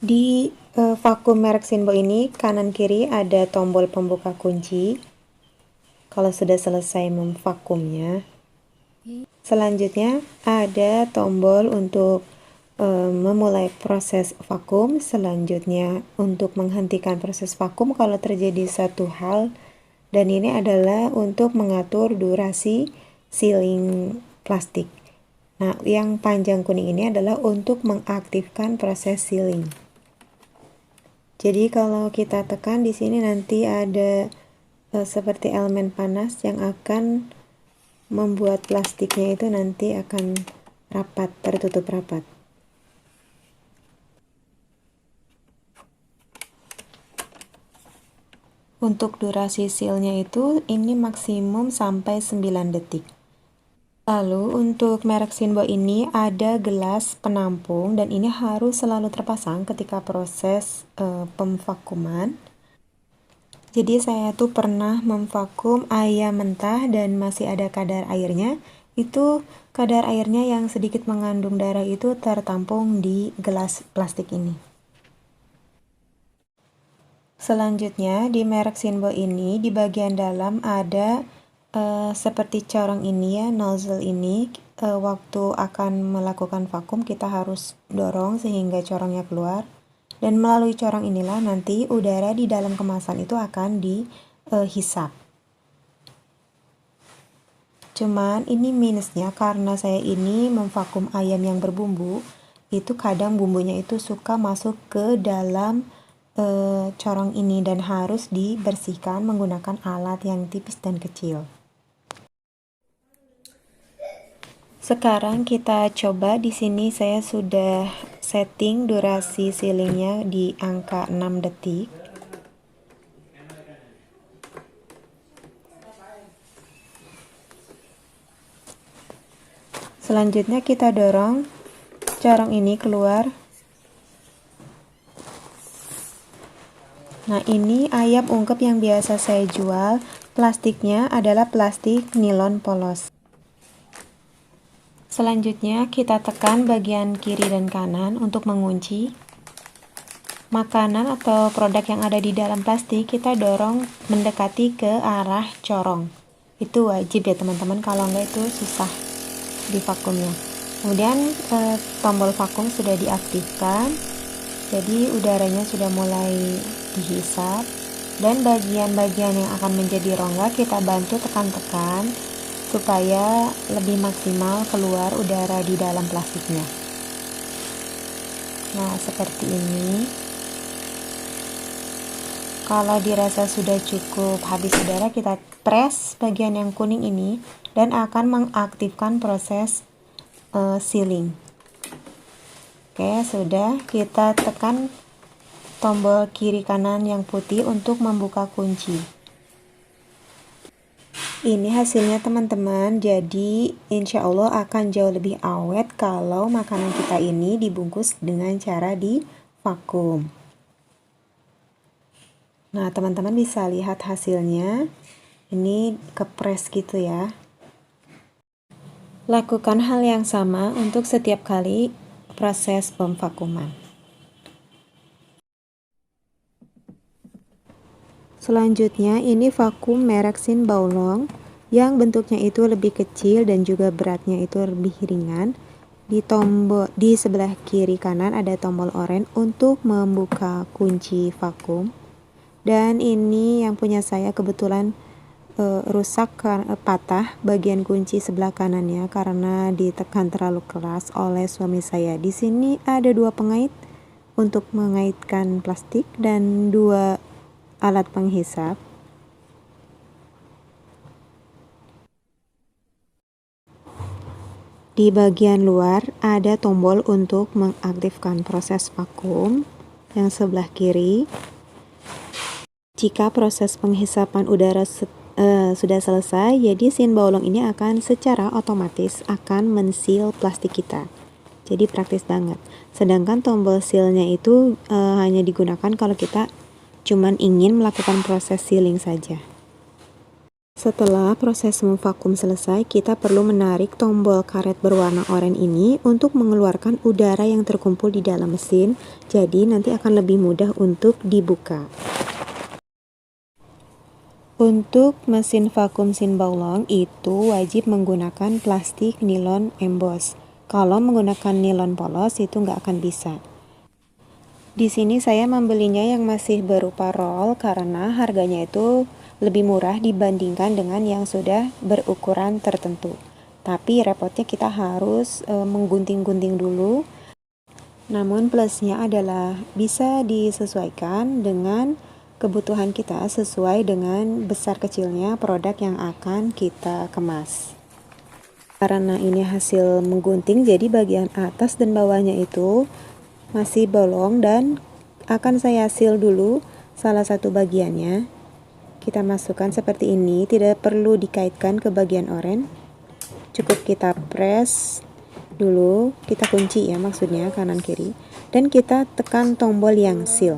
Di vakum merek Sinbo ini kanan kiri ada tombol pembuka kunci kalau sudah selesai memvakumnya. Selanjutnya ada tombol untuk memulai proses vakum. Selanjutnya untuk menghentikan proses vakum kalau terjadi satu hal, dan ini adalah untuk mengatur durasi sealing plastik. Nah, yang panjang kuning ini adalah untuk mengaktifkan proses sealing. Jadi kalau kita tekan di sini nanti ada seperti elemen panas yang akan membuat plastiknya itu nanti akan rapat, tertutup rapat. Untuk durasi sealnya itu ini maksimum sampai 9 detik. Lalu untuk merek Sinbo ini ada gelas penampung dan ini harus selalu terpasang ketika proses pemvakuman. Jadi saya tuh pernah memvakum ayam mentah dan masih ada kadar airnya. Itu kadar airnya yang sedikit mengandung darah itu tertampung di gelas plastik ini. Selanjutnya di merek Sinbo ini di bagian dalam ada seperti corong ini ya, nozzle ini. Waktu akan melakukan vakum kita harus dorong sehingga corongnya keluar, dan melalui corong inilah nanti udara di dalam kemasan itu akan dihisap. Cuman ini minusnya karena saya ini memvakum ayam yang berbumbu, itu kadang bumbunya itu suka masuk ke dalam corong ini dan harus dibersihkan menggunakan alat yang tipis dan kecil. Sekarang kita coba. Di sini saya sudah setting durasi sealingnya di angka 6 detik. Selanjutnya kita dorong corong ini keluar. Nah, ini ayam ungkep yang biasa saya jual. Plastiknya adalah plastik nilon polos. Selanjutnya kita tekan bagian kiri dan kanan untuk mengunci. Makanan atau produk yang ada di dalam plastik kita dorong mendekati ke arah corong. Itu wajib ya teman-teman, kalau enggak itu susah di vakumnya. Kemudian tombol vakum sudah diaktifkan. Jadi udaranya sudah mulai dihisap, dan bagian-bagian yang akan menjadi rongga kita bantu tekan-tekan supaya lebih maksimal keluar udara di dalam plastiknya. Nah, seperti ini. Kalau dirasa sudah cukup habis udara, kita press bagian yang kuning ini dan akan mengaktifkan proses sealing. Oke, sudah. Kita tekan tombol kiri kanan yang putih untuk membuka kunci. Ini hasilnya teman-teman. Jadi insya Allah akan jauh lebih awet kalau makanan kita ini dibungkus dengan cara di vakum. Nah, teman-teman bisa lihat hasilnya. Ini kepres gitu ya. Lakukan hal yang sama untuk setiap kali proses pemvakuman. Selanjutnya ini vakum merek Sin Baolong yang bentuknya itu lebih kecil dan juga beratnya itu lebih ringan. Di sebelah kiri kanan ada tombol oranye untuk membuka kunci vakum. Dan ini yang punya saya kebetulan rusak, patah bagian kunci sebelah kanannya karena ditekan terlalu keras oleh suami saya. Di sini ada 2 pengait untuk mengaitkan plastik dan 2 alat penghisap. Di bagian luar ada tombol untuk mengaktifkan proses vakum yang sebelah kiri. Jika proses penghisapan udara sudah selesai, jadi Sin Baolong ini akan secara otomatis akan menseal plastik kita. Jadi praktis banget. Sedangkan tombol sealnya itu hanya digunakan kalau kita cuman ingin melakukan proses sealing saja. Setelah proses memvakum selesai, kita perlu menarik tombol karet berwarna oranye ini untuk mengeluarkan udara yang terkumpul di dalam mesin, jadi nanti akan lebih mudah untuk dibuka. Untuk mesin vakum Sinbaolong itu wajib menggunakan plastik nilon emboss. Kalau menggunakan nilon polos itu nggak akan bisa. Di sini saya membelinya yang masih berupa roll karena harganya itu lebih murah dibandingkan dengan yang sudah berukuran tertentu. Tapi repotnya kita harus menggunting-gunting dulu. Namun plusnya adalah bisa disesuaikan dengan kebutuhan kita sesuai dengan besar kecilnya produk yang akan kita kemas. Karena ini hasil menggunting, jadi bagian atas dan bawahnya itu masih bolong dan akan saya seal dulu salah satu bagiannya. Kita masukkan seperti ini, tidak perlu dikaitkan ke bagian oranye. Cukup kita press dulu, kita kunci ya maksudnya kanan kiri, dan kita tekan tombol yang seal.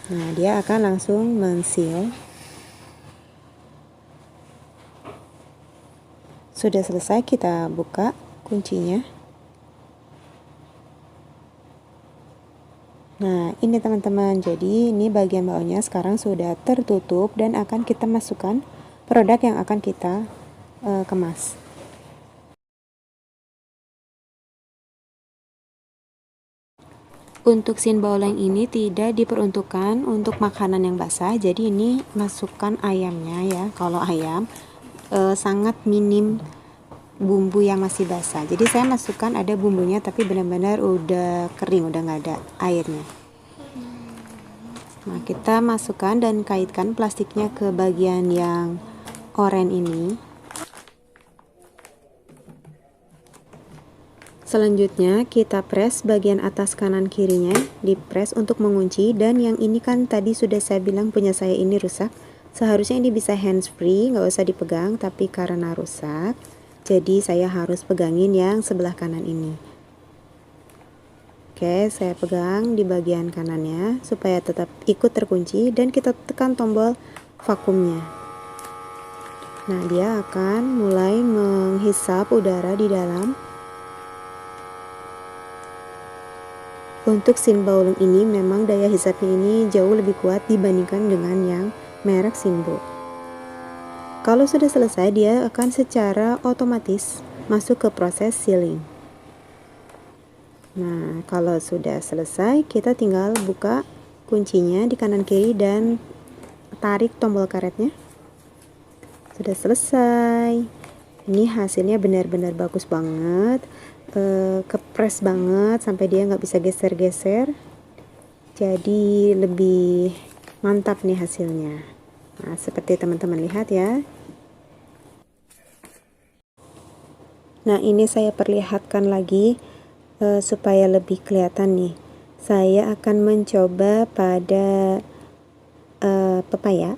Nah, dia akan langsung men-seal. Sudah selesai, kita buka kuncinya. Nah, ini teman-teman, jadi ini bagian bawahnya sekarang sudah tertutup dan akan kita masukkan produk yang akan kita kemas. Untuk Sinbaolong ini tidak diperuntukkan untuk makanan yang basah, jadi ini masukkan ayamnya ya. Kalau ayam sangat minim bumbu yang masih basah, jadi saya masukkan ada bumbunya tapi benar-benar udah kering, udah nggak ada airnya. Nah, kita masukkan dan kaitkan plastiknya ke bagian yang oranye ini. Selanjutnya kita press bagian atas kanan kirinya, di press untuk mengunci. Dan yang ini kan tadi sudah saya bilang punya saya ini rusak, seharusnya ini bisa hands free, nggak usah dipegang, tapi karena rusak jadi saya harus pegangin yang sebelah kanan ini. Oke, saya pegang di bagian kanannya supaya tetap ikut terkunci dan kita tekan tombol vakumnya. Nah, dia akan mulai menghisap udara di dalam. Untuk Sinbaolong ini memang daya hisapnya ini jauh lebih kuat dibandingkan dengan yang merek Sinbo. Kalau sudah selesai, dia akan secara otomatis masuk ke proses sealing. Nah, kalau sudah selesai, kita tinggal buka kuncinya di kanan kiri dan tarik tombol karetnya. Sudah selesai. Ini hasilnya benar-benar bagus banget, kepres banget sampai dia nggak bisa geser-geser. Jadi lebih mantap nih hasilnya. Nah, seperti teman-teman lihat ya. Nah, ini saya perlihatkan lagi supaya lebih kelihatan nih. Saya akan mencoba pada pepaya.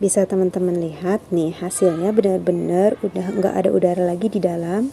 Bisa teman-teman lihat nih, hasilnya benar-benar udah nggak ada udara lagi di dalam.